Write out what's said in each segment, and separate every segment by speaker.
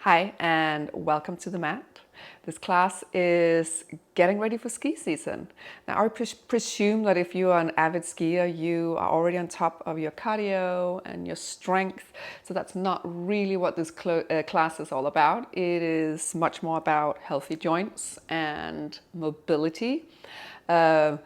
Speaker 1: Hi, and welcome to the mat. This class is getting ready for ski season. Now, I presume that if you are an avid skier, you are already on top of your cardio and your strength. So that's not really what this class is all about. It is much more about healthy joints and mobility. Coming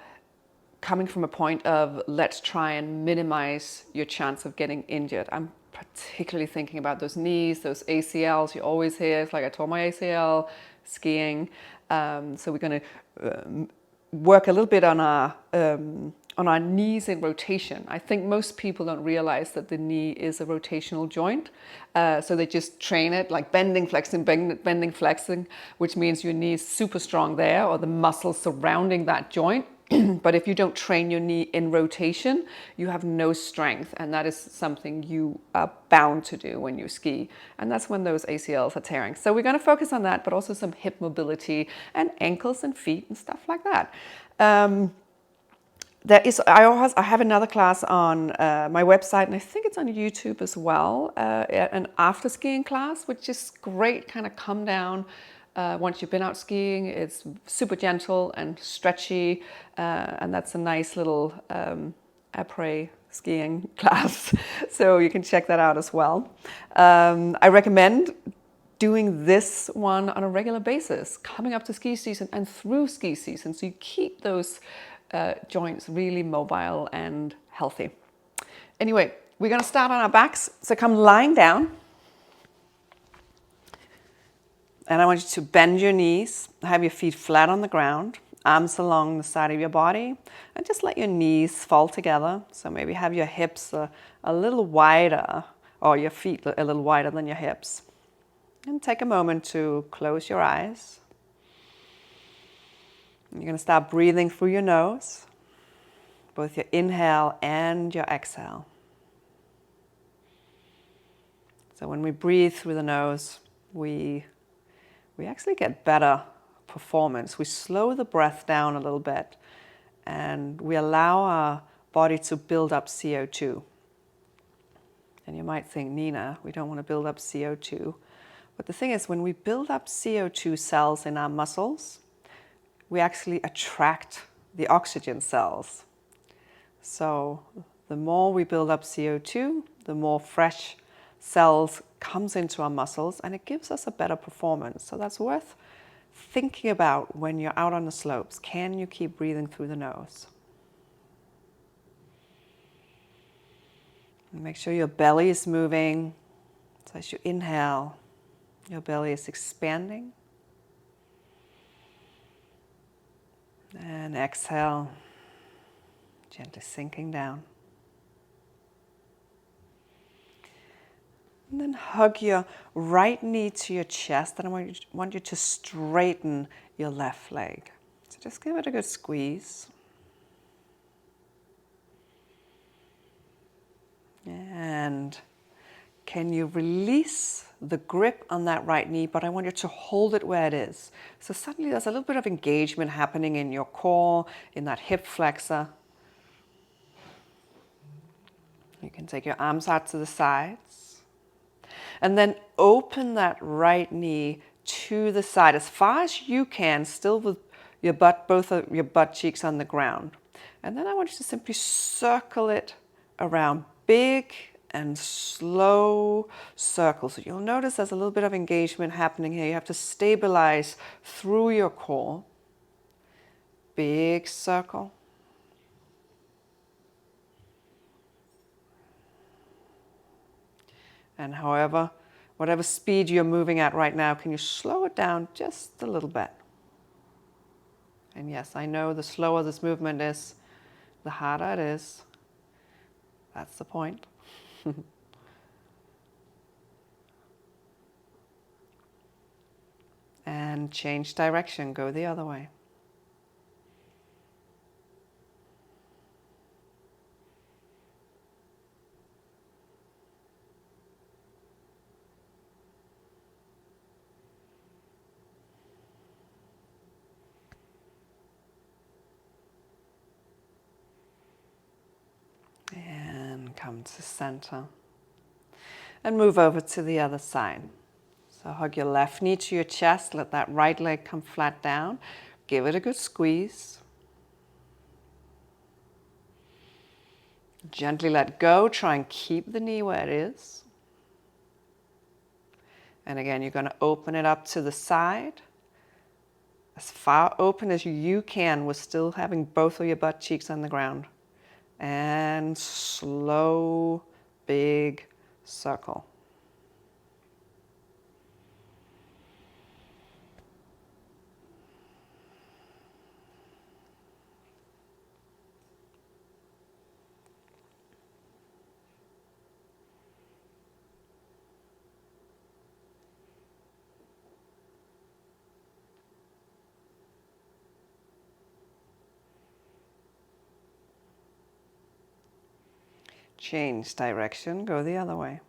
Speaker 1: from a point of let's try and minimize your chance of getting injured. I'm particularly thinking about those knees, those ACLs. You always hear, it's like I tore my ACL skiing. So we're going to work a little bit on our knees in rotation. I think most people don't realize that the knee is a rotational joint. So they just train it like bending, flexing, which means your knee is super strong there, or the muscles surrounding that joint. But if you don't train your knee in rotation, you have no strength. And that is something you are bound to do when you ski. And that's when those ACLs are tearing. So we're going to focus on that, but also some hip mobility and ankles and feet and stuff like that. I have another class on my website, and I think it's on YouTube as well, an after skiing class, which is great, kind of come down. Once you've been out skiing, it's super gentle and stretchy, and that's a nice little après skiing class. So you can check that out as well. I recommend doing this one on a regular basis, coming up to ski season and through ski season, so you keep those joints really mobile and healthy. Anyway, we're going to start on our backs. So come lying down. And I want you to bend your knees, have your feet flat on the ground, arms along the side of your body, and just let your knees fall together. So maybe have your hips a little wider, or your feet a little wider than your hips. And take a moment to close your eyes. You're going to start breathing through your nose, both your inhale and your exhale. So when we breathe through the nose, we actually get better performance. We slow the breath down a little bit, and we allow our body to build up CO2. And you might think, Nina, we don't want to build up CO2. But the thing is, when we build up CO2 cells in our muscles, we actually attract the oxygen cells. So the more we build up CO2, the more fresh cells comes into our muscles, and it gives us a better performance. So that's worth thinking about when you're out on the slopes. Can you keep breathing through the nose? And make sure your belly is moving. So as you inhale, your belly is expanding. And exhale, gently sinking down. And then hug your right knee to your chest, and I want you to straighten your left leg. So just give it a good squeeze. And can you release the grip on that right knee, but I want you to hold it where it is. So suddenly there's a little bit of engagement happening in your core, in that hip flexor. You can take your arms out to the sides. And then open that right knee to the side as far as you can, still with your both of your butt cheeks on the ground. And then I want you to simply circle it around, big and slow circles. So you'll notice there's a little bit of engagement happening here. You have to stabilize through your core. Big circle. And whatever speed you're moving at right now, can you slow it down just a little bit? And yes, I know the slower this movement is, the harder it is. That's the point. And change direction, go the other way. And come to center. And move over to the other side. So hug your left knee to your chest, let that right leg come flat down. Give it a good squeeze. Gently let go, try and keep the knee where it is. And again, you're going to open it up to the side. As far open as you can with still having both of your butt cheeks on the ground. And slow, big circle. Change direction, go the other way.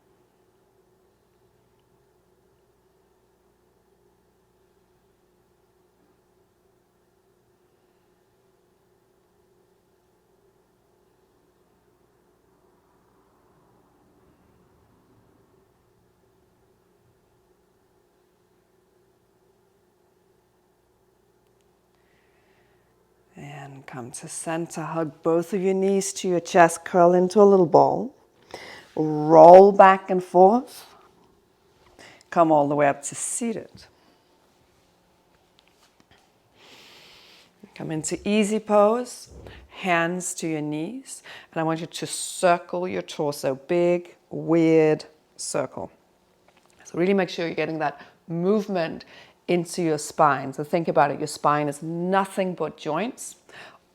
Speaker 1: And come to center, hug both of your knees to your chest, curl into a little ball. Roll back and forth. Come all the way up to seated. Come into easy pose, hands to your knees. And I want you to circle your torso, big, weird circle. So really make sure you're getting that movement into your spine. So think about it, your spine is nothing but joints.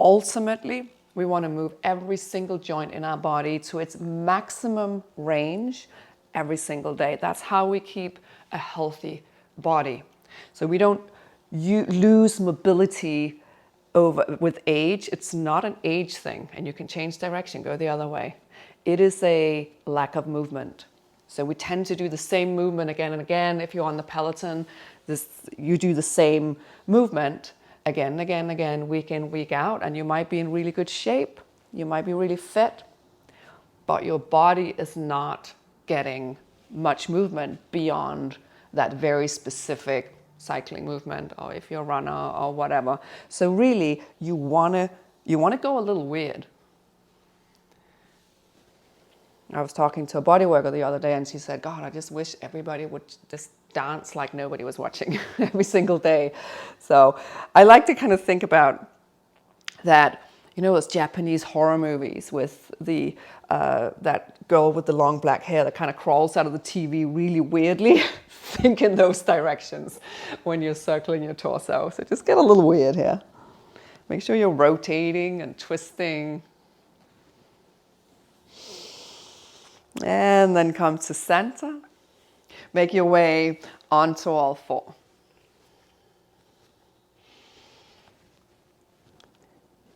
Speaker 1: Ultimately, we want to move every single joint in our body to its maximum range every single day. That's how we keep a healthy body. So we don't lose mobility with age. It's not an age thing, and you can change direction, go the other way. It is a lack of movement. So we tend to do the same movement again and again. If you're on the Peloton, you do the same movement again and again and again, week in, week out, and you might be in really good shape, you might be really fit, but your body is not getting much movement beyond that very specific cycling movement, or if you're a runner or whatever. So really, you wanna go a little weird. I was talking to a body worker the other day, and she said, God, I just wish everybody would just dance like nobody was watching every single day. So I like to kind of think about that, you know, those Japanese horror movies with the that girl with the long black hair that kind of crawls out of the TV really weirdly. Think in those directions when you're circling your torso. So just get a little weird here. Make sure you're rotating and twisting. And then come to center. Make your way onto all four.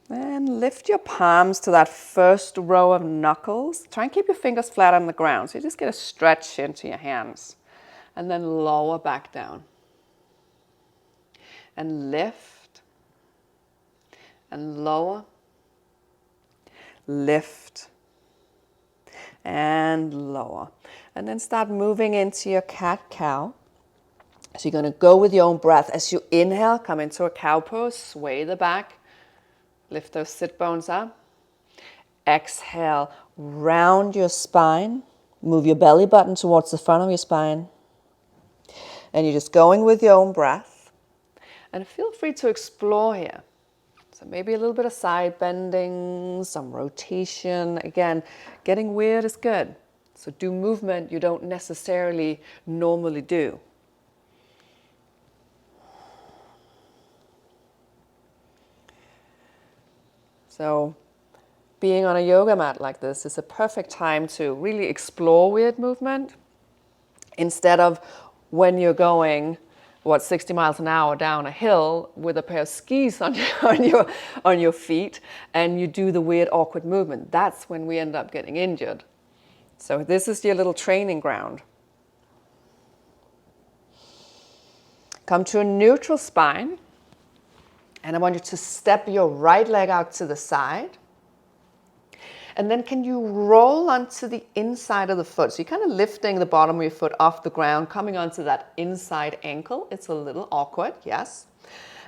Speaker 1: And lift your palms to that first row of knuckles. Try and keep your fingers flat on the ground. So you just get a stretch into your hands. And then lower back down. And lift. And lower. Lift. And lower. And then start moving into your cat-cow. So you're going to go with your own breath. As you inhale, come into a cow pose, sway the back, lift those sit bones up. Exhale, round your spine, move your belly button towards the front of your spine. And you're just going with your own breath. And feel free to explore here. So maybe a little bit of side bending, some rotation. Again, getting weird is good. So do movement you don't necessarily normally do. So being on a yoga mat like this is a perfect time to really explore weird movement instead of when you're going 60 miles an hour down a hill with a pair of skis on your feet, and you do the weird awkward movement. That's when we end up getting injured. So this is your little training ground. Come to a neutral spine, and I want you to step your right leg out to the side. And then can you roll onto the inside of the foot? So you're kind of lifting the bottom of your foot off the ground, coming onto that inside ankle. It's a little awkward, yes.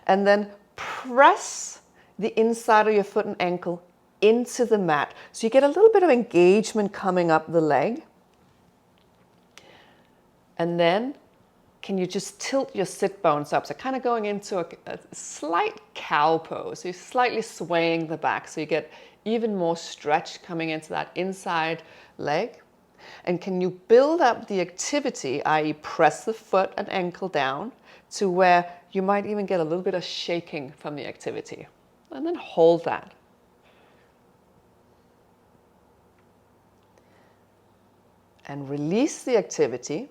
Speaker 1: And then press the inside of your foot and ankle into the mat. So you get a little bit of engagement coming up the leg. And then can you just tilt your sit bones up? So kind of going into a slight cow pose. So you're slightly swaying the back. So you get even more stretch coming into that inside leg. And can you build up the activity, i.e. press the foot and ankle down to where you might even get a little bit of shaking from the activity. And then hold that. And release the activity.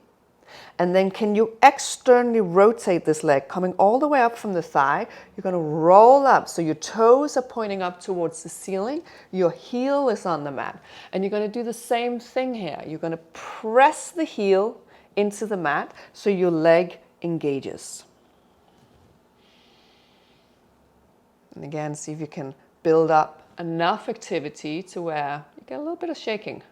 Speaker 1: And then can you externally rotate this leg, coming all the way up from the thigh? You're going to roll up. So your toes are pointing up towards the ceiling. Your heel is on the mat. And you're going to do the same thing here. You're going to press the heel into the mat so your leg engages. And again, see if you can build up enough activity to where you get a little bit of shaking.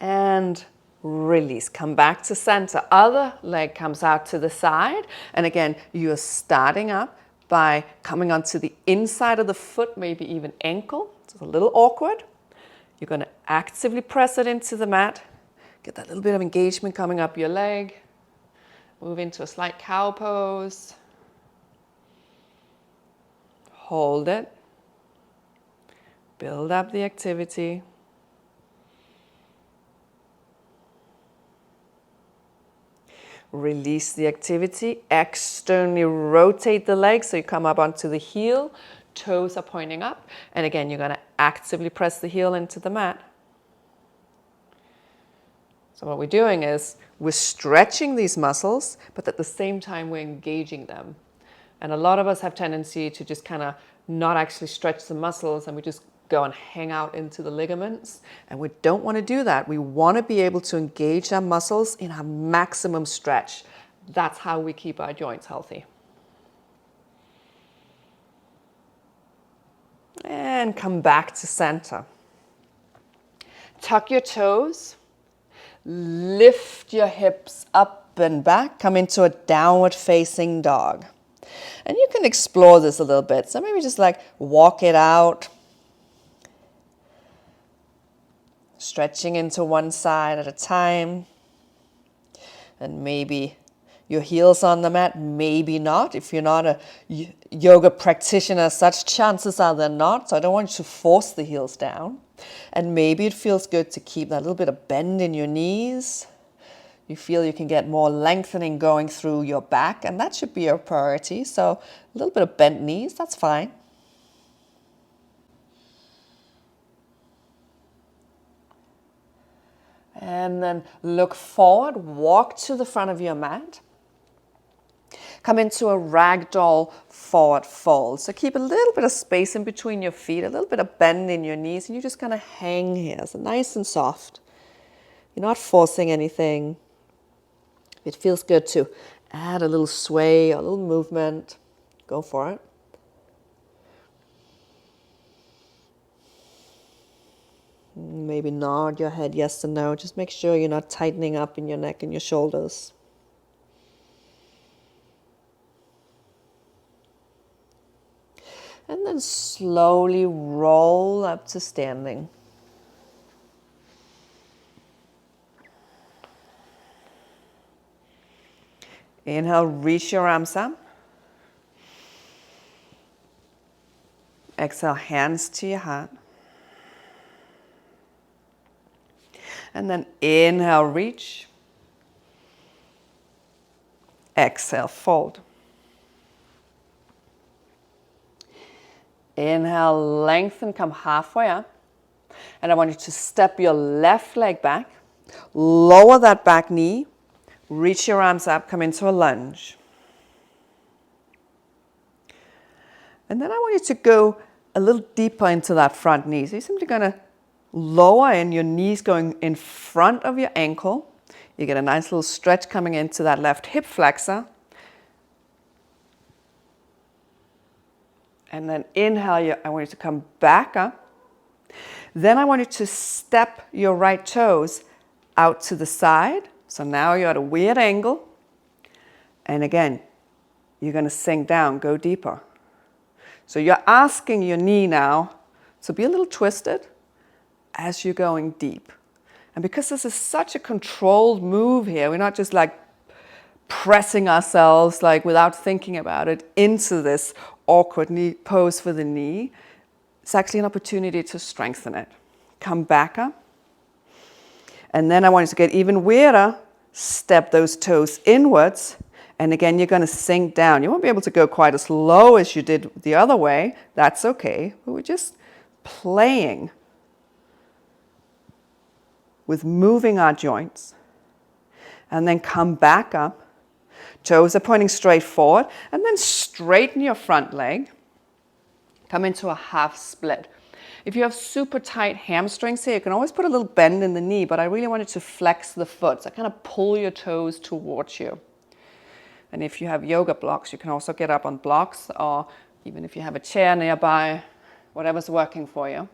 Speaker 1: And release. Come back to center. Other leg comes out to the side. And again, you're starting up by coming onto the inside of the foot, maybe even ankle. It's a little awkward. You're going to actively press it into the mat. Get that little bit of engagement coming up your leg. Move into a slight cow pose. Hold it. Build up the activity. Release the activity. Externally rotate the leg so you come up onto the heel. Toes are pointing up. And again, you're going to actively press the heel into the mat. So what we're doing is we're stretching these muscles, but at the same time we're engaging them. And a lot of us have tendency to just kind of not actually stretch the muscles, and we just go and hang out into the ligaments. And we don't want to do that. We want to be able to engage our muscles in a maximum stretch. That's how we keep our joints healthy. And come back to center. Tuck your toes. Lift your hips up and back. Come into a downward facing dog. And you can explore this a little bit. So maybe just like walk it out. Stretching into one side at a time. And maybe your heels on the mat, maybe not. If you're not a yoga practitioner as such, chances are they're not. So I don't want you to force the heels down. And maybe it feels good to keep that little bit of bend in your knees. You feel you can get more lengthening going through your back, and that should be your priority. So a little bit of bent knees, that's fine. And then look forward, walk to the front of your mat. Come into a ragdoll forward fold. So keep a little bit of space in between your feet, a little bit of bend in your knees, and you just kind of hang here. So nice and soft. You're not forcing anything. It feels good to add a little sway, a little movement. Go for it. Maybe nod your head yes or no. Just make sure you're not tightening up in your neck and your shoulders. And then slowly roll up to standing. Inhale, reach your arms up. Exhale, hands to your heart. And then inhale, reach. Exhale, fold. Inhale, lengthen, come halfway up. And I want you to step your left leg back. Lower that back knee. Reach your arms up, come into a lunge. And then I want you to go a little deeper into that front knee. So you're simply going to lower in your knees going in front of your ankle. You get a nice little stretch coming into that left hip flexor. And then inhale, I want you to come back up. Then I want you to step your right toes out to the side. So now you're at a weird angle. And again, you're going to sink down, go deeper. So you're asking your knee now to be a little twisted as you're going deep. And because this is such a controlled move here, we're not just like pressing ourselves like without thinking about it into this awkward knee pose for the knee. It's actually an opportunity to strengthen it. Come back up. And then I want you to get even weirder. Step those toes inwards. And again, you're going to sink down. You won't be able to go quite as low as you did the other way. That's okay. But we're just playing with moving our joints. And then come back up. Toes are pointing straight forward. And then straighten your front leg. Come into a half split. If you have super tight hamstrings here, you can always put a little bend in the knee, but I really want you to flex the foot. So kind of pull your toes towards you. And if you have yoga blocks, you can also get up on blocks, or even if you have a chair nearby, whatever's working for you.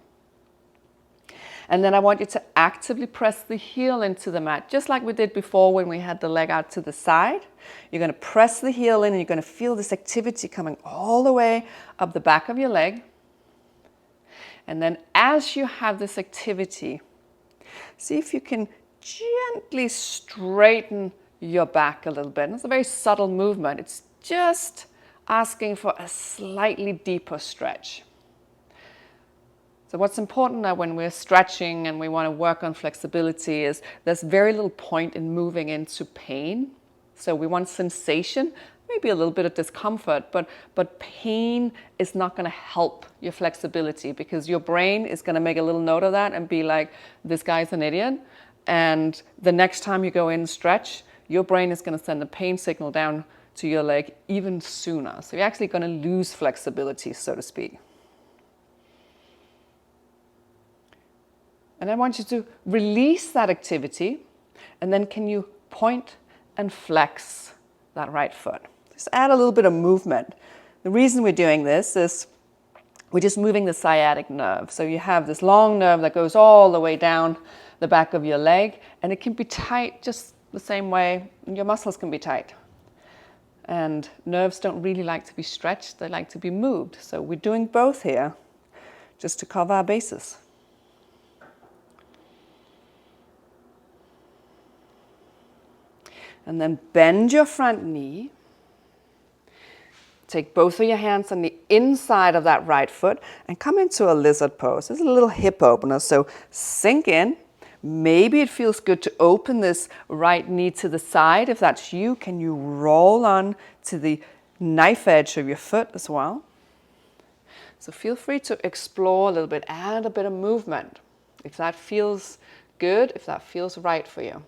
Speaker 1: And then I want you to actively press the heel into the mat, just like we did before when we had the leg out to the side. You're going to press the heel in and you're going to feel this activity coming all the way up the back of your leg. And then as you have this activity, see if you can gently straighten your back a little bit. And it's a very subtle movement. It's just asking for a slightly deeper stretch. So what's important now when we're stretching and we want to work on flexibility is there's very little point in moving into pain. So we want sensation, maybe a little bit of discomfort, but pain is not going to help your flexibility because your brain is going to make a little note of that and be like, this guy's an idiot. And the next time you go in and stretch, your brain is going to send a pain signal down to your leg even sooner. So you're actually going to lose flexibility, so to speak. And I want you to release that activity, and then can you point and flex that right foot? Just add a little bit of movement. The reason we're doing this is we're just moving the sciatic nerve. So you have this long nerve that goes all the way down the back of your leg, and it can be tight just the same way your muscles can be tight. And nerves don't really like to be stretched, they like to be moved. So we're doing both here just to cover our bases. And then bend your front knee. Take both of your hands on the inside of that right foot and come into a lizard pose. This is a little hip opener, so sink in. Maybe it feels good to open this right knee to the side. If that's you, can you roll on to the knife edge of your foot as well? So feel free to explore a little bit, add a bit of movement. If that feels good, if that feels right for you.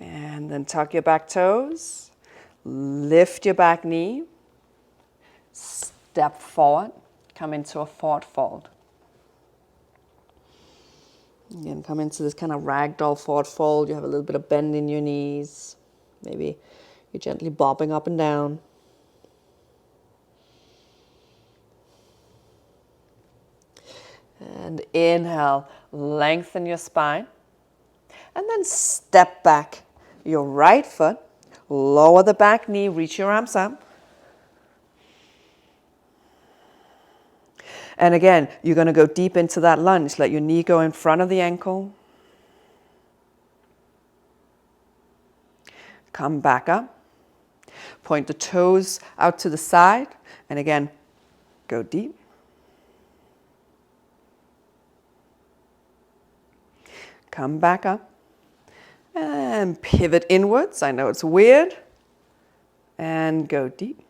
Speaker 1: And then tuck your back toes, lift your back knee, step forward, come into a forward fold. Again, come into this kind of ragdoll forward fold. You have a little bit of bend in your knees. Maybe you're gently bobbing up and down. And inhale, lengthen your spine. And then step back your right foot, lower the back knee, reach your arms up. And again, you're going to go deep into that lunge. Let your knee go in front of the ankle. Come back up. Point the toes out to the side. And again, go deep. Come back up. And pivot inwards. I know it's weird. And go deep.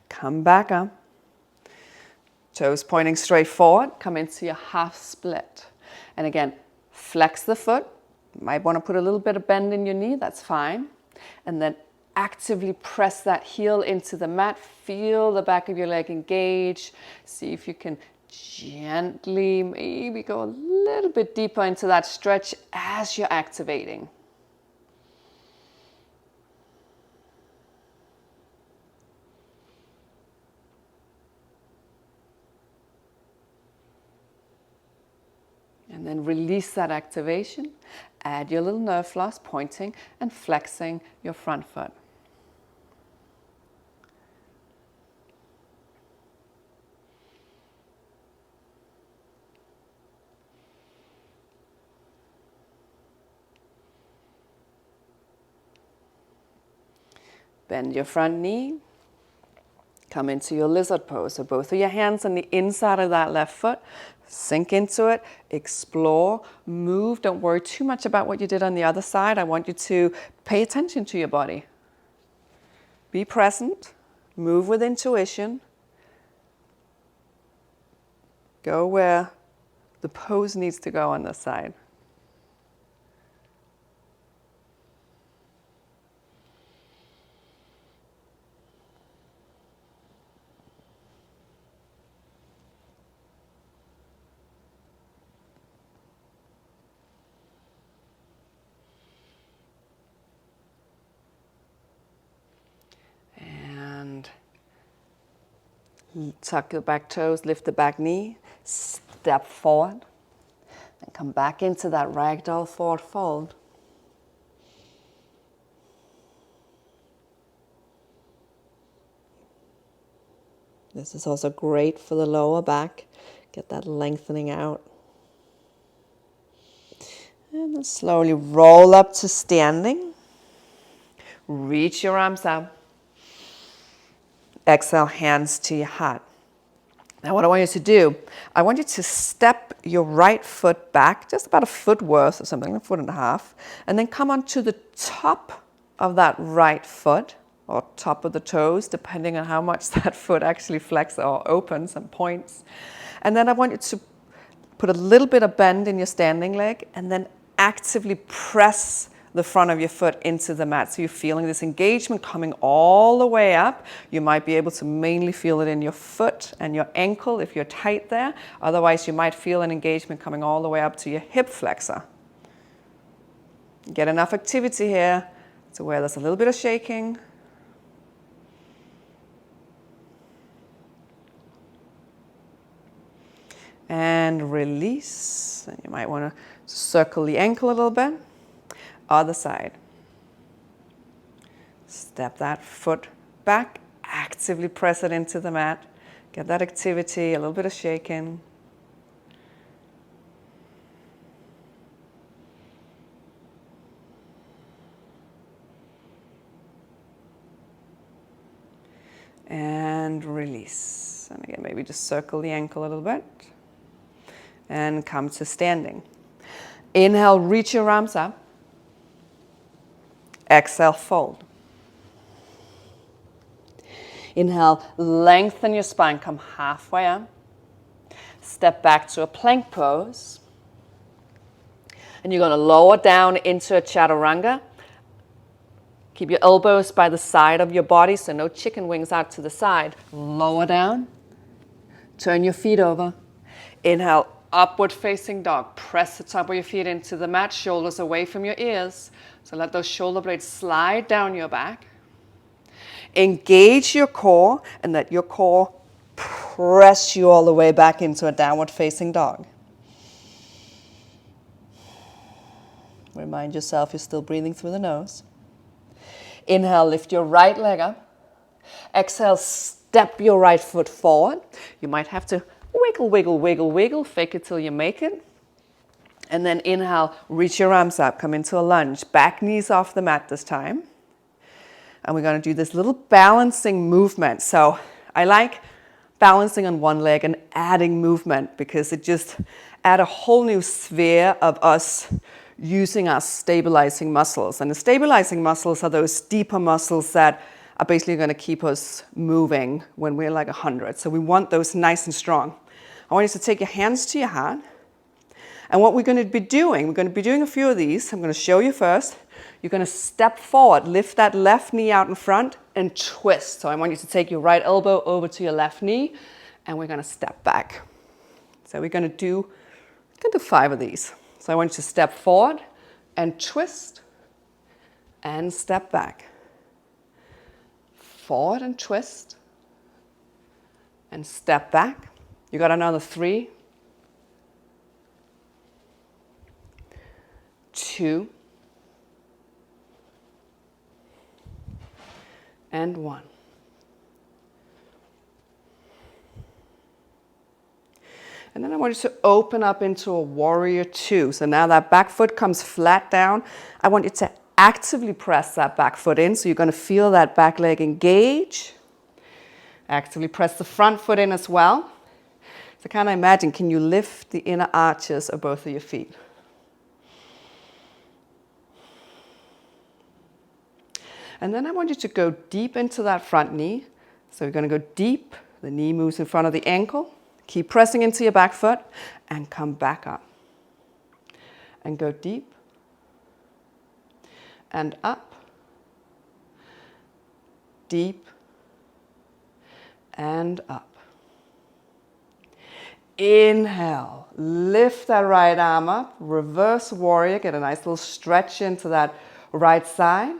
Speaker 1: Come back up. Toes pointing straight forward. Come into your half split. And again, flex the foot. You might want to put a little bit of bend in your knee. That's fine. And then actively press that heel into the mat. Feel the back of your leg engage. See if you can gently maybe go a little bit deeper into that stretch as you're activating. And then release that activation. Add your little nerve floss, pointing and flexing your front foot. Bend your front knee. Come into your lizard pose. So both of your hands on the inside of that left foot. Sink into it, explore, move. Don't worry too much about what you did on the other side. I want you to pay attention to your body. Be present, move with intuition. Go where the pose needs to go on this side. Tuck your back toes, lift the back knee, step forward, and come back into that ragdoll forward fold. This is also great for the lower back. Get that lengthening out. And then slowly roll up to standing. Reach your arms out. Exhale, hands to your heart. Now what I want you to do, I want you to step your right foot back, just about a foot worth or something, a foot and a half, and then come onto the top of that right foot, or top of the toes, depending on how much that foot actually flexes or opens and points. And then I want you to put a little bit of bend in your standing leg, and then actively press the front of your foot into the mat. So you're feeling this engagement coming all the way up. You might be able to mainly feel it in your foot and your ankle if you're tight there. Otherwise, you might feel an engagement coming all the way up to your hip flexor. Get enough activity here to where there's a little bit of shaking. And release. And you might want to circle the ankle a little bit. Other side. Step that foot back, actively press it into the mat. Get that activity, a little bit of shaking. And release. And again, maybe just circle the ankle a little bit. And come to standing. Inhale, reach your arms up. Exhale, fold. Inhale, lengthen your spine, come halfway up. Step back to a plank pose. And you're going to lower down into a chaturanga. Keep your elbows by the side of your body, so no chicken wings out to the side. Lower down. Turn your feet over. Inhale, upward facing dog. Press the top of your feet into the mat, shoulders away from your ears. So let those shoulder blades slide down your back. Engage your core and let your core press you all the way back into a downward facing dog. Remind yourself you're still breathing through the nose. Inhale, lift your right leg up. Exhale, step your right foot forward. You might have to wiggle, wiggle, wiggle, wiggle. Fake it till you make it. And then inhale, reach your arms up, come into a lunge. Back knees off the mat this time. And we're going to do this little balancing movement. So I like balancing on one leg and adding movement because it just adds a whole new sphere of us using our stabilizing muscles. And the stabilizing muscles are those deeper muscles that are basically going to keep us moving when we're like 100. So we want those nice and strong. I want you to take your hands to your heart. And what we're going to be doing a few of these. I'm going to show you first. You're going to step forward, lift that left knee out in front and twist. So I want you to take your right elbow over to your left knee and we're going to step back. So we're going to do 5 of these. So I want you to step forward and twist and step back. Forward and twist and step back. You got another 3, 2, and 1. And then I want you to open up into a warrior 2. So now that back foot comes flat down. I want you to actively press that back foot in. So you're going to feel that back leg engage. Actively press the front foot in as well. So kind of imagine, can you lift the inner arches of both of your feet? And then I want you to go deep into that front knee. So you're going to go deep. The knee moves in front of the ankle. Keep pressing into your back foot and come back up. And go deep and up. Deep and up. Inhale, lift that right arm up, reverse warrior, get a nice little stretch into that right side.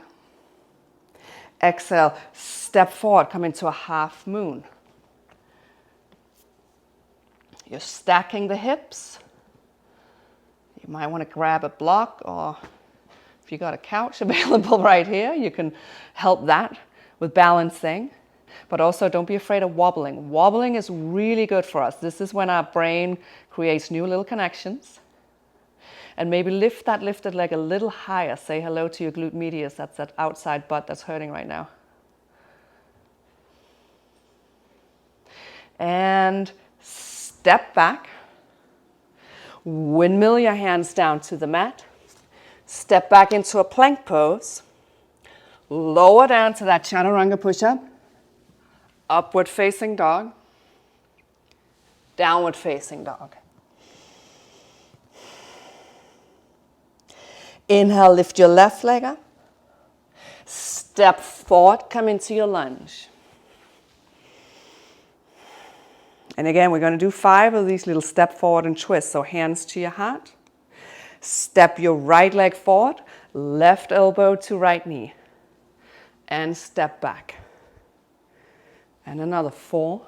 Speaker 1: Exhale, step forward, come into a half moon. You're stacking the hips. You might want to grab a block, or if you got a couch available right here, you can help that with balancing. But also don't be afraid of wobbling. Wobbling is really good for us. This is when our brain creates new little connections. And maybe lift that lifted leg a little higher. Say hello to your glute medius. That's that outside butt that's hurting right now. And step back. Windmill your hands down to the mat. Step back into a plank pose. Lower down to that chaturanga push-up. Upward facing dog. Downward facing dog. Inhale, lift your left leg up. Step forward, come into your lunge. And again, we're going to do 5 of these little step forward and twist. So hands to your heart. Step your right leg forward, left elbow to right knee. And step back. And another 4,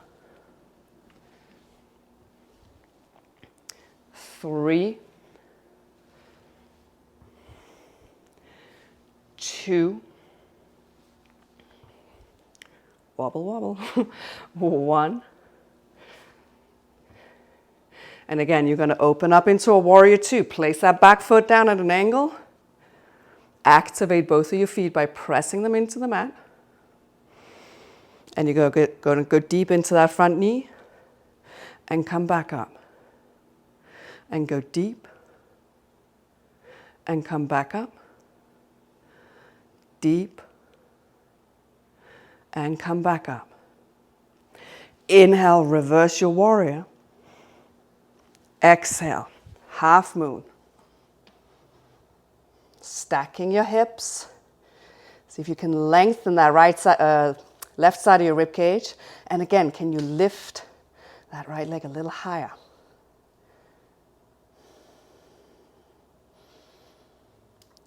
Speaker 1: 3, 2, wobble, wobble, 1. And again, you're going to open up into a warrior 2. Place that back foot down at an angle. Activate both of your feet by pressing them into the mat. And you're going to go deep into that front knee and come back up. And go deep and come back up. Deep and come back up. Inhale, reverse your warrior. Exhale, half moon. Stacking your hips. See if you can lengthen that right side, left side of your rib cage. And again, can you lift that right leg a little higher?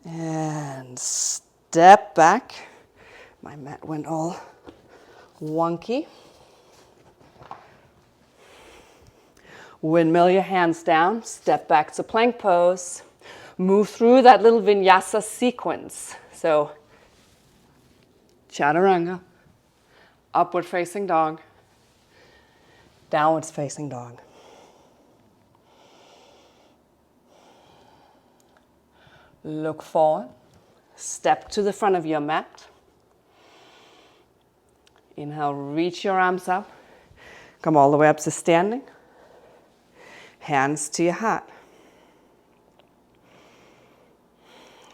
Speaker 1: And step back. My mat went all wonky. Windmill your hands down, step back to plank pose. Move through that little vinyasa sequence. So, chaturanga, upward facing dog, downwards facing dog. Look forward, step to the front of your mat. Inhale, reach your arms up, come all the way up to standing. Hands to your heart.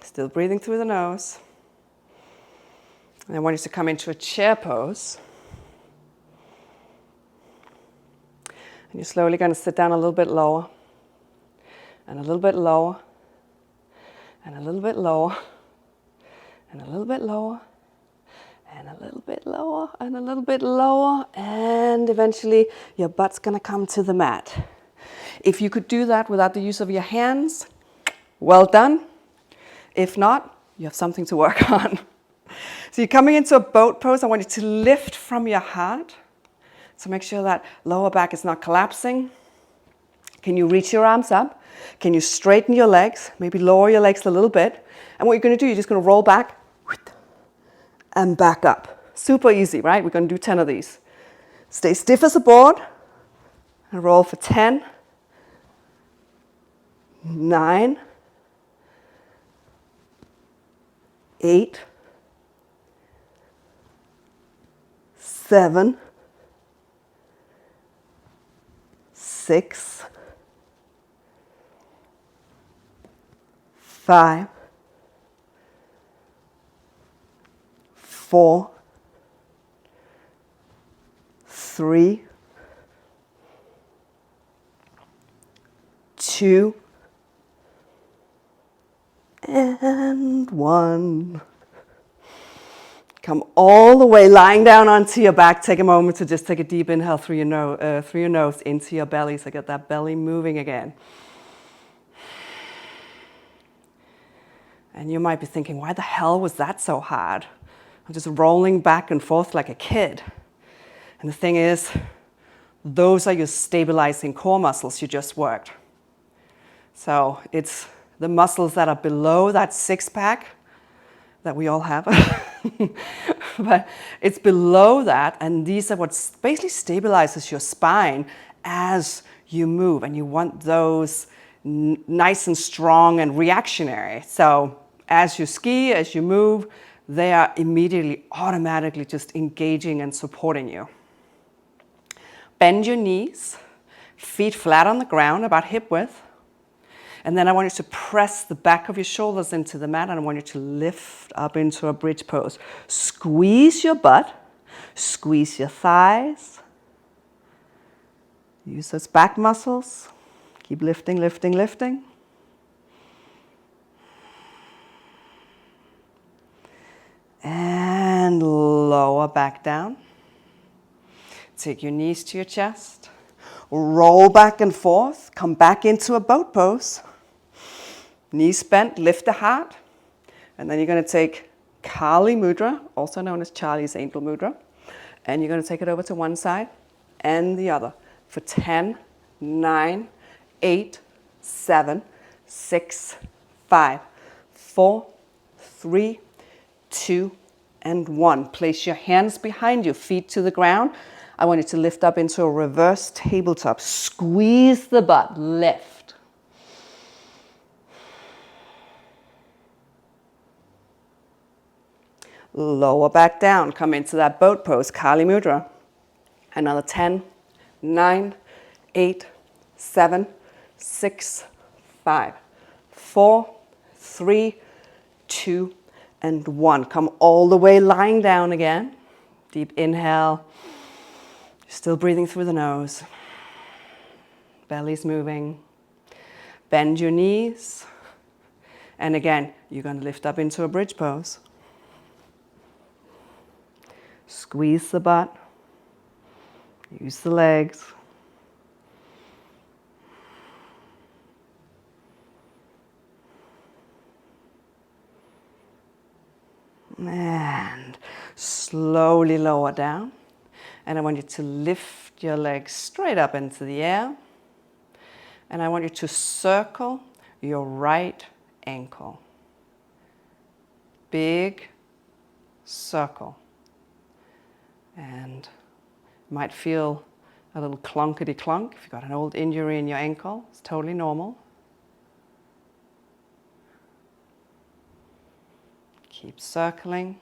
Speaker 1: Still breathing through the nose. And I want you to come into a chair pose. And you're slowly going to sit down a little bit lower.
Speaker 2: and a little bit lower, and a little bit lower, and a little bit lower, and a little bit lower, and a little bit lower, and eventually your butt's gonna come to the mat. If you could do that without the use of your hands, well done. If not, you have something to work on. So you're coming into a boat pose. I want you to lift from your heart. So make sure that lower back is not collapsing. Can you reach your arms up? Can you straighten your legs? Maybe lower your legs a little bit. And what you're going to do, you're just going to roll back and back up. Super easy, right? We're going to do 10 of these. Stay stiff as a board and roll for 10, 9, 8, 7, 6, 5, 4, 3, 2, and 1. Come all the way, lying down onto your back. Take a moment to just take a deep inhale through your nose into your belly, so get that belly moving again. And you might be thinking, why the hell was that so hard? I'm just rolling back and forth like a kid. And the thing is, those are your stabilizing core muscles you just worked. So it's the muscles that are below that six-pack that we all have. But it's below that, and these are what basically stabilizes your spine as you move, and you want those nice and strong and reactionary. So as you ski, as you move, they are immediately, automatically just engaging and supporting you. Bend your knees, feet flat on the ground, about hip width. And then I want you to press the back of your shoulders into the mat, and I want you to lift up into a bridge pose. Squeeze your butt, squeeze your thighs. Use those back muscles. Keep lifting, lifting, lifting. And lower back down. Take your knees to your chest. Roll back and forth. Come back into a boat pose. Knees bent, lift the heart. And then you're going to take Kali Mudra, also known as Charlie's Angel Mudra. And you're going to take it over to one side and the other for 10, 9, 8, 7, 6, 5, 4, 3, 2, and 1. Place your hands behind you, feet to the ground. I want you to lift up into a reverse tabletop. Squeeze the butt, lift. Lower back down, come into that boat pose, Kali Mudra. Another 10, 9, 8, 7, 6, 5, 4, 3, 2, and 1. Come all the way lying down again. Deep inhale. Still breathing through the nose. Belly's moving. Bend your knees. And again, you're going to lift up into a bridge pose. Squeeze the butt. Use the legs. And slowly lower down. And I want you to lift your legs straight up into the air. And I want you to circle your right ankle. Big circle. And you might feel a little clunkety clunk. If you've got an old injury in your ankle, it's totally normal. Keep circling.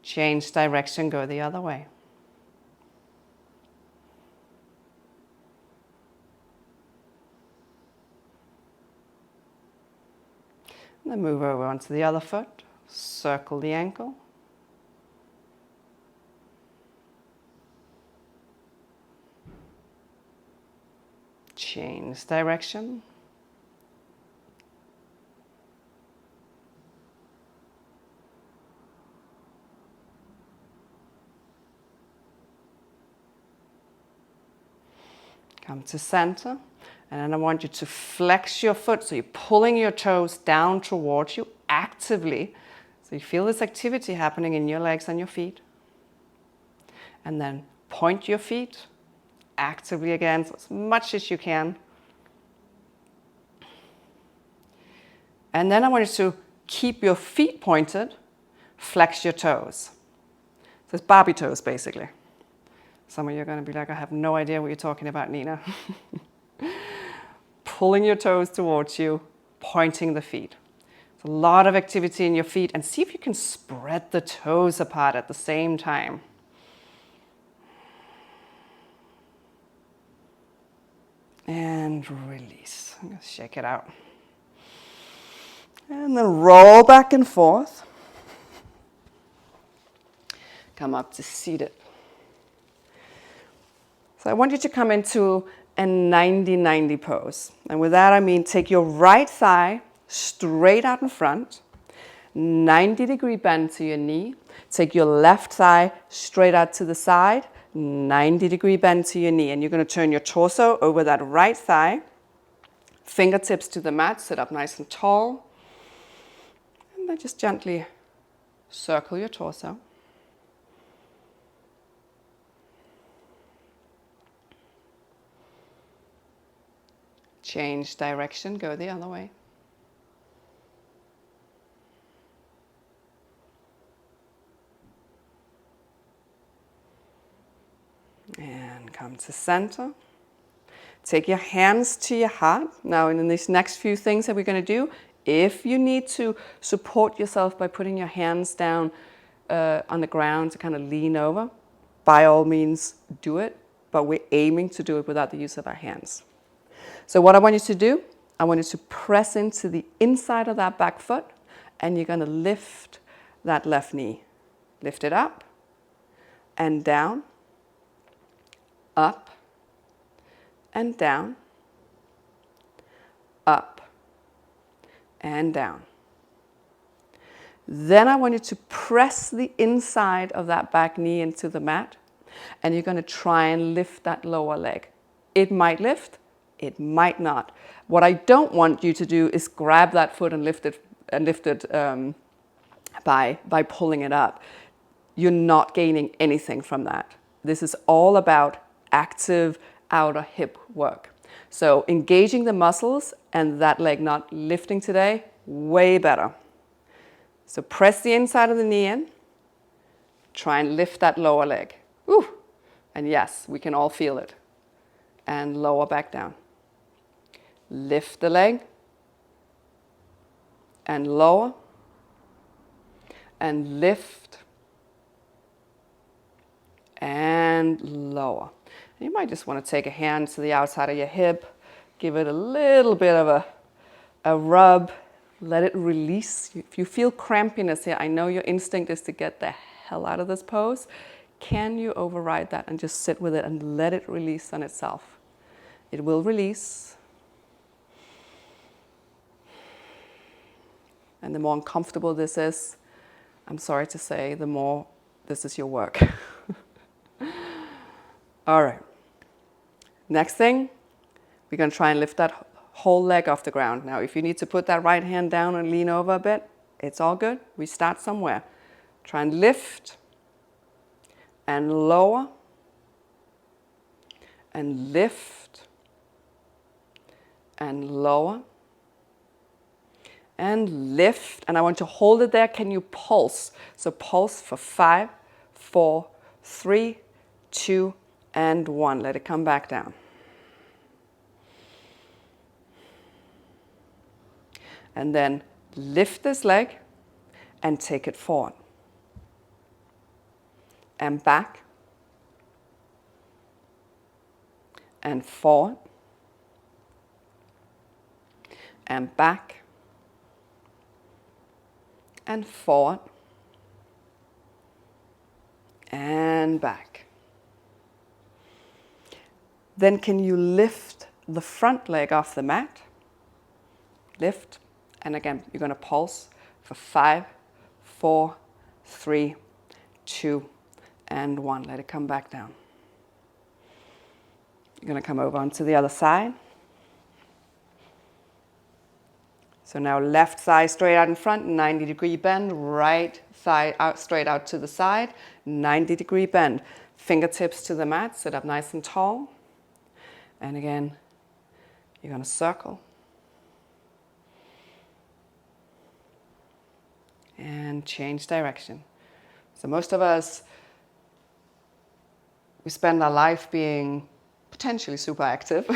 Speaker 2: Change direction, go the other way. And then move over onto the other foot. Circle the ankle. Change direction. Come to center. And then I want you to flex your foot. So you're pulling your toes down towards you actively. So you feel this activity happening in your legs and your feet. And then point your feet actively again, so as much as you can. And then I want you to keep your feet pointed, flex your toes. So it's Barbie toes, basically. Some of you are going to be like, I have no idea what you're talking about, Nina. Pulling your toes towards you, pointing the feet. It's a lot of activity in your feet, and see if you can spread the toes apart at the same time. And release. I'm going to shake it out. And then roll back and forth. Come up to seated. So I want you to come into a 90-90 pose. And with that, I mean take your right thigh straight out in front, 90-degree bend to your knee. Take your left thigh straight out to the side, 90-degree bend to your knee. And you're going to turn your torso over that right thigh, fingertips to the mat, sit up nice and tall. And then just gently circle your torso. Change direction, go the other way. And come to center. Take your hands to your heart. Now in these next few things that we're going to do, if you need to support yourself by putting your hands down on the ground to kind of lean over, by all means do it, but we're aiming to do it without the use of our hands. So what I want you to do, I want you to press into the inside of that back foot, and you're going to lift that left knee. Lift it up and down, up and down, up and down. Then I want you to press the inside of that back knee into the mat, and you're going to try and lift that lower leg. It might lift, it might not. What I don't want you to do is grab that foot and lift it by pulling it up. You're not gaining anything from that. This is all about active outer hip work. So engaging the muscles and that leg not lifting today, way better. So press the inside of the knee in. Try and lift that lower leg. Ooh. And yes, we can all feel it. And lower back down. Lift the leg. And lower. And lift. And lower. And you might just want to take a hand to the outside of your hip. Give it a little bit of a rub. Let it release. If you feel crampiness here, I know your instinct is to get the hell out of this pose. Can you override that and just sit with it and let it release on itself? It will release. And the more uncomfortable this is, I'm sorry to say, the more this is your work. All right. Next thing, we're going to try and lift that whole leg off the ground. Now, if you need to put that right hand down and lean over a bit, it's all good. We start somewhere. Try and lift and lower and lift and lower and lift. And I want to hold it there. Can you pulse? So pulse for 5, 4, 3, 2, and 1. Let it come back down. And then lift this leg and take it forward. And back. And forward. And back. And forward. And back. Then can you lift the front leg off the mat, lift, and again, you're going to pulse for 5, 4, 3, 2, and 1. Let it come back down. You're going to come over onto the other side. So now left thigh straight out in front, 90-degree bend, right thigh out straight out to the side, 90-degree bend. Fingertips to the mat, sit up nice and tall. And again, you're going to circle. And change direction. So most of us, we spend our life being potentially super active,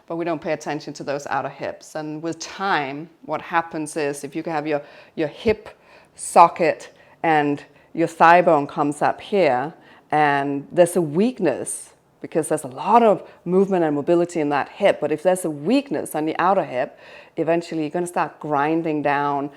Speaker 2: but we don't pay attention to those outer hips. And with time, what happens is if you have your hip socket and your thigh bone comes up here, and there's a weakness because there's a lot of movement and mobility in that hip. But if there's a weakness on the outer hip, eventually you're going to start grinding down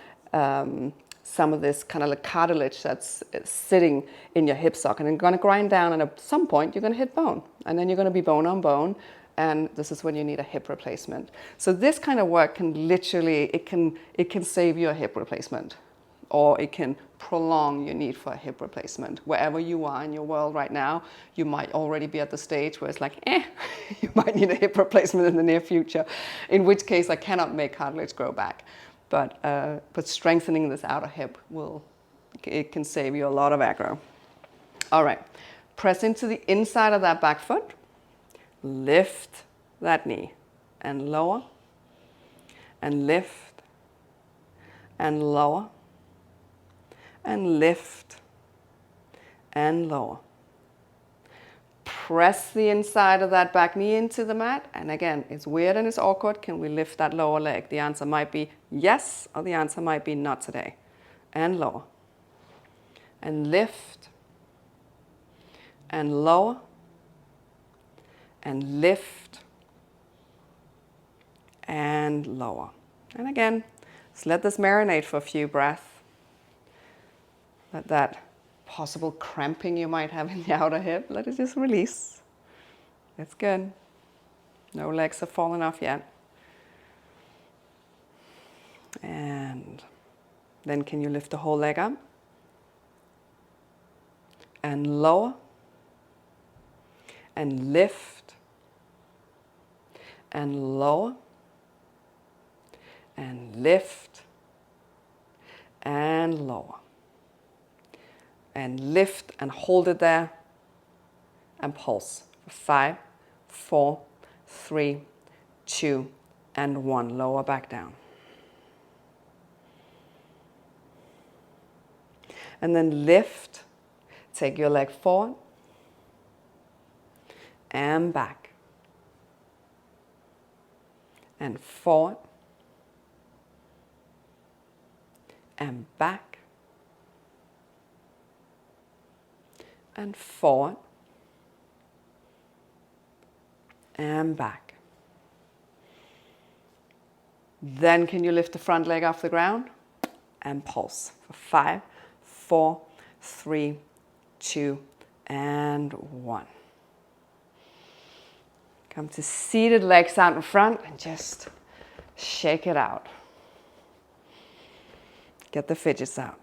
Speaker 2: some of this kind of like cartilage that's sitting in your hip socket, and you're going to grind down, and at some point you're going to hit bone, and then you're going to be bone on bone, and this is when you need a hip replacement. So this kind of work can literally, it can save you a hip replacement, or it can prolong your need for a hip replacement. Wherever you are in your world right now, you might already be at the stage where it's like, you might need a hip replacement in the near future, in which case I cannot make cartilage grow back. But strengthening this outer hip it can save you a lot of aggro. All right, press into the inside of that back foot, lift that knee, and lower, and lift, and lower, and lift, and lower. Press the inside of that back knee into the mat. And again, it's weird and it's awkward. Can we lift that lower leg? The answer might be yes, or the answer might be not today. And lower. And lift. And lower. And lift. And lower. And again, let's let this marinate for a few breaths. Let that possible cramping you might have in the outer hip, let it just release. That's good. No legs have fallen off yet. And then can you lift the whole leg up? And lower. And lift. And lower. And lift. And lower. And lift and hold it there and pulse. 5, 4, 3, 2, and 1. Lower back down. And then lift. Take your leg forward and back. And forward and back. And forward and back. Then can you lift the front leg off the ground and pulse for 5, 4, 3, 2, and 1. Come to seated, legs out in front, and just shake it out. Get the fidgets out.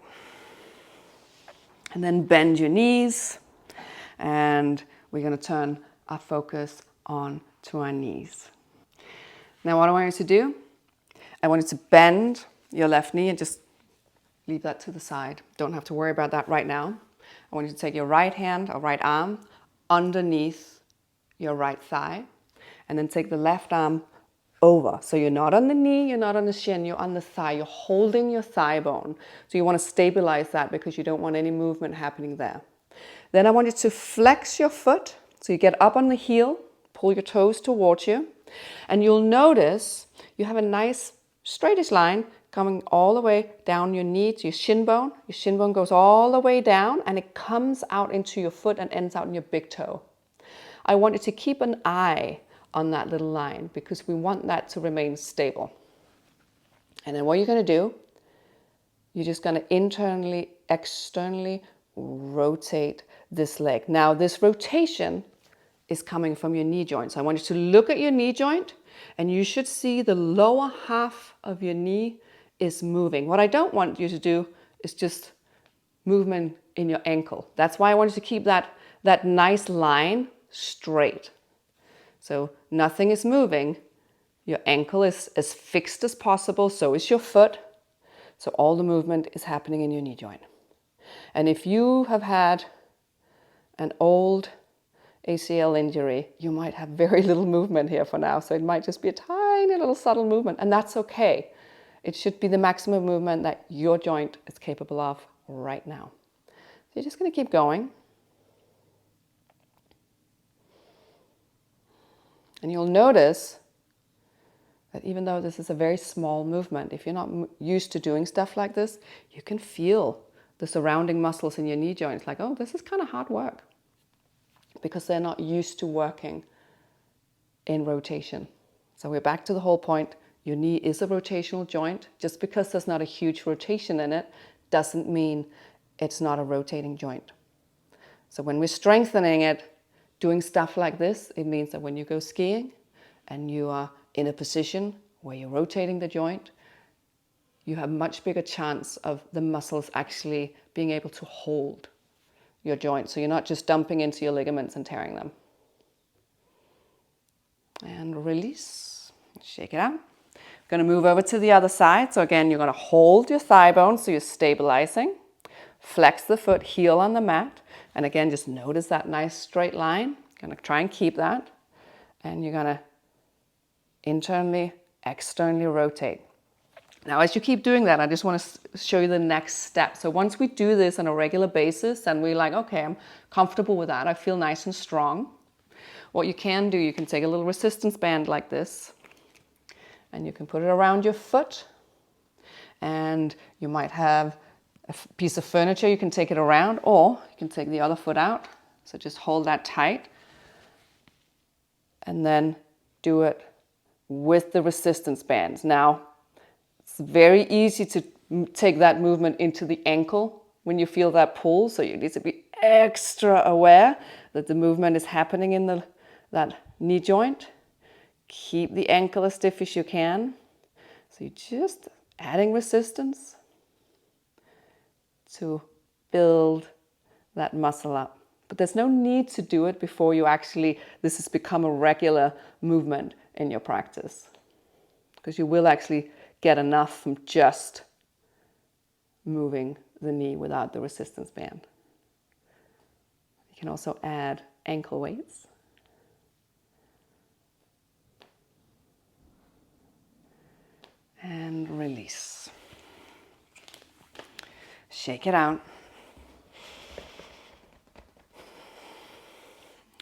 Speaker 2: And then bend your knees, and we're going to turn our focus on to our knees. Now what I want you to do, I want you to bend your left knee and just leave that to the side. Don't have to worry about that right now. I want you to take your right hand or right arm underneath your right thigh, and then take the left arm over. So you're not on the knee, you're not on the shin, you're on the thigh. You're holding your thigh bone. So you want to stabilize that because you don't want any movement happening there. Then I want you to flex your foot. So you get up on the heel, pull your toes towards you, and you'll notice you have a nice straightish line coming all the way down your knee to your shin bone. Your shin bone goes all the way down, and it comes out into your foot and ends out in your big toe. I want you to keep an eye on that little line because we want that to remain stable. And then what you're going to do, you're just going to internally, externally rotate this leg. Now this rotation
Speaker 1: is coming from your knee joint. So I want you to look at your knee joint, and you should see the lower half of your knee is moving. What I don't want you to do is just movement in your ankle. That's why I want you to keep that nice line straight. So nothing is moving. Your ankle is as fixed as possible, so is your foot. So all the movement is happening in your knee joint. And if you have had an old ACL injury, you might have very little movement here for now. So it might just be a tiny little subtle movement, and that's okay. It should be the maximum movement that your joint is capable of right now. So you're just going to keep going. And you'll notice that even though this is a very small movement, if you're not used to doing stuff like this, you can feel the surrounding muscles in your knee joints like, oh, this is kind of hard work, because they're not used to working in rotation. So we're back to the whole point. Your knee is a rotational joint. Just because there's not a huge rotation in it doesn't mean it's not a rotating joint. So when we're strengthening it, doing stuff like this, it means that when you go skiing and you are in a position where you're rotating the joint, you have much bigger chance of the muscles actually being able to hold your joint. So you're not just dumping into your ligaments and tearing them. And release, shake it out. Going to move over to the other side. So again, you're going to hold your thigh bone so you're stabilizing. Flex the foot, heel on the mat. And again, just notice that nice straight line. Going to try and keep that. And you're going to internally, externally rotate. Now, as you keep doing that, I just want to show you the next step. So once we do this on a regular basis and we're like, okay, I'm comfortable with that, I feel nice and strong. What you can do, you can take a little resistance band like this, and you can put it around your foot. And you might have a piece of furniture, you can take it around, or you can take the other foot out. So just hold that tight. And then do it with the resistance bands. Now, it's very easy to take that movement into the ankle when you feel that pull. So you need to be extra aware that the movement is happening in that knee joint. Keep the ankle as stiff as you can. So you're just adding resistance to build that muscle up. But there's no need to do it before this has become a regular movement in your practice, because you will actually get enough from just moving the knee without the resistance band. You can also add ankle weights. And release. Shake it out.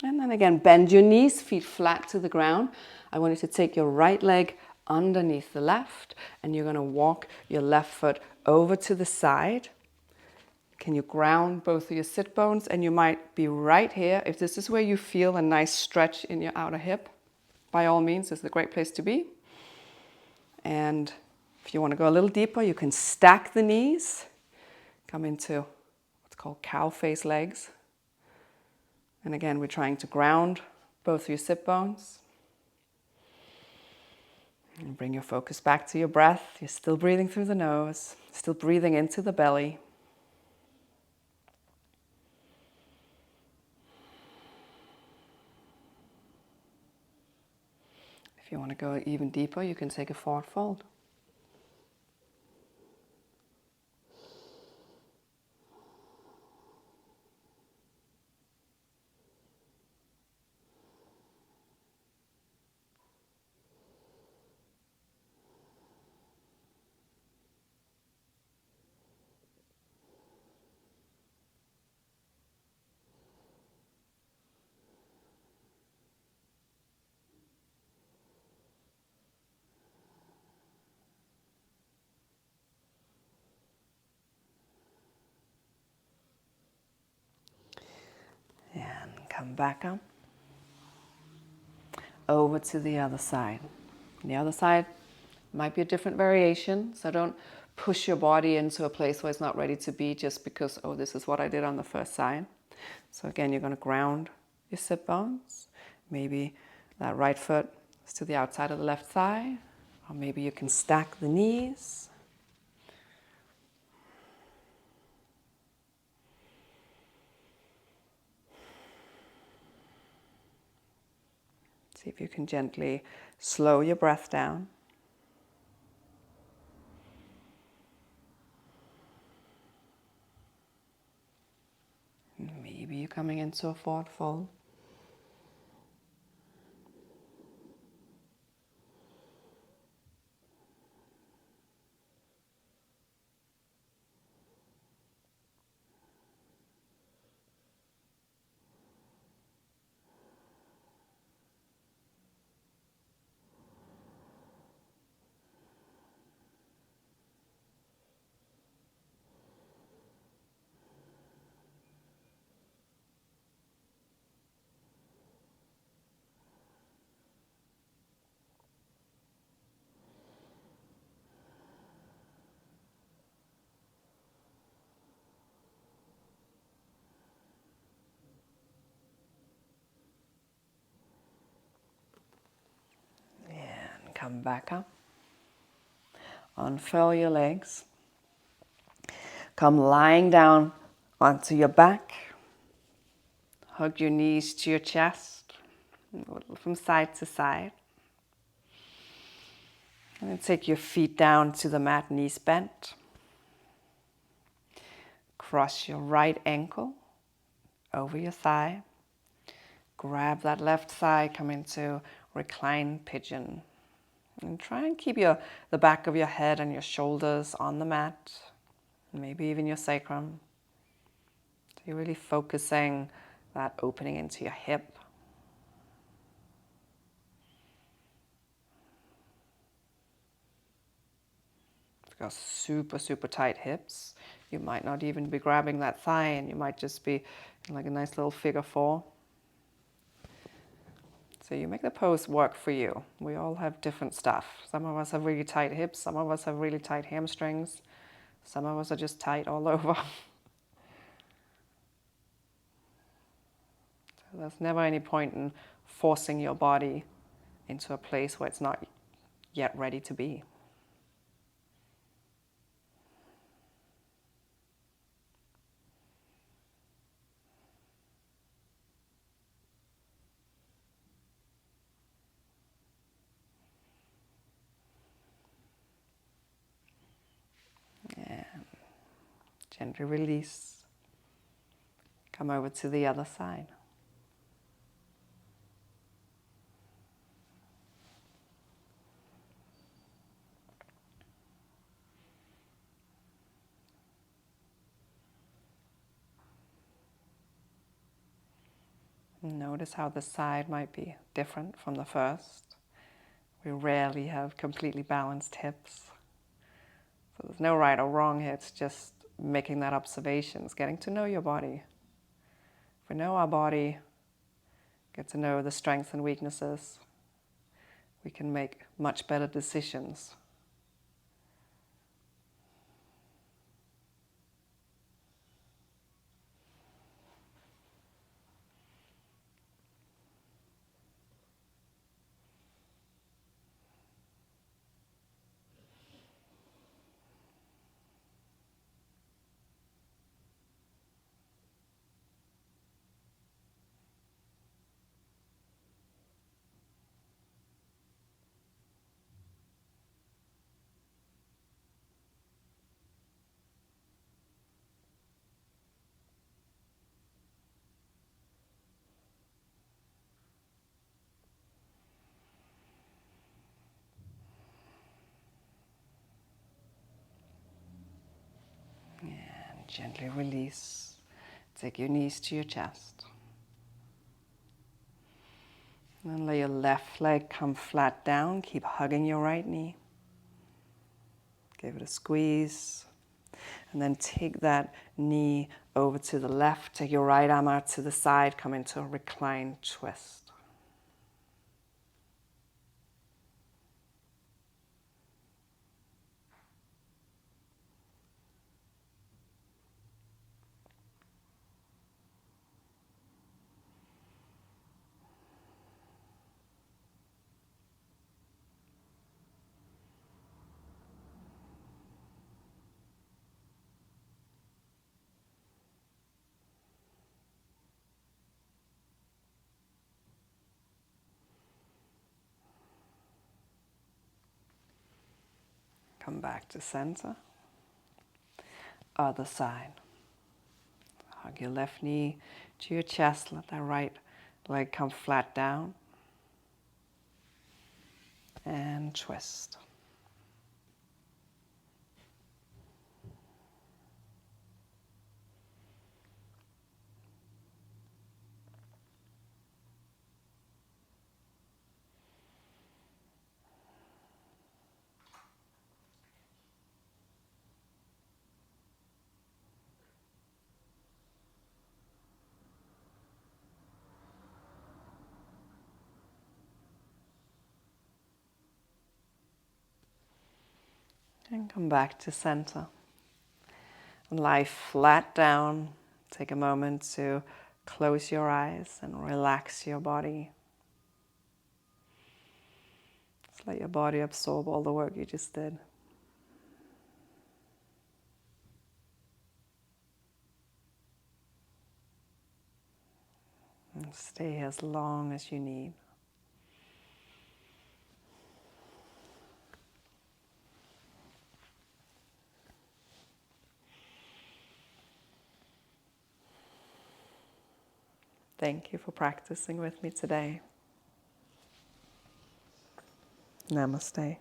Speaker 1: And then again, bend your knees, feet flat to the ground. I want you to take your right leg underneath the left, and you're going to walk your left foot over to the side. Can you ground both of your sit bones? And you might be right here. If this is where you feel a nice stretch in your outer hip, by all means, this is a great place to be. And if you want to go a little deeper, you can stack the knees, come into what's called cow face legs. And again, we're trying to ground both your sit bones. And bring your focus back to your breath. You're still breathing through the nose, still breathing into the belly. If you want to go even deeper, you can take a forward fold. And come back up. Over to the other side. The other side might be a different variation, so don't push your body into a place where it's not ready to be just because, oh, this is what I did on the first side. So again, you're going to ground your sit bones. Maybe that right foot is to the outside of the left thigh,
Speaker 2: or maybe you can stack the knees.
Speaker 1: See if you can gently slow your breath down. Maybe you're coming into a forward fold. And come back up. Unfurl your legs. Come lying down onto your back. Hug your knees to your chest, from side to side. And then take your feet down to the mat, knees bent. Cross your right ankle over your thigh. Grab that left thigh, come into reclined pigeon. And try and keep the back of your head and your shoulders on the mat, maybe even your sacrum. So you're really focusing that opening into your hip. If you've got super, super tight hips, you might not even be grabbing that thigh, and you might just be in like a nice little figure four. So you make the pose work for you. We all have different stuff. Some of us have really tight hips, some of us have really tight hamstrings, some of us are just tight all over. So there's never any point in forcing your body into a place where it's not yet ready to be. And gently release. Come over to the other side. Notice how the side might be different from the first. We rarely have completely balanced hips. So there's no right or wrong here, it's just making that observation. It's getting to know your body. If we know our body, get to know the strengths and weaknesses, we can make much better decisions. And gently release. Take your knees to your chest. And then let your left leg come flat down. Keep hugging your right knee. Give it a squeeze. And then take that knee over to the left. Take your right arm out to the side. Come into a reclined twist. come back to center. Other side. Hug your left knee to your chest. Let that right leg come flat down. And twist. And come back to center. And lie flat down. Take a moment to close your eyes and relax your body. Just let your body absorb all the work you just did. And stay here as long as you need. Thank you for practicing with me today. Namaste.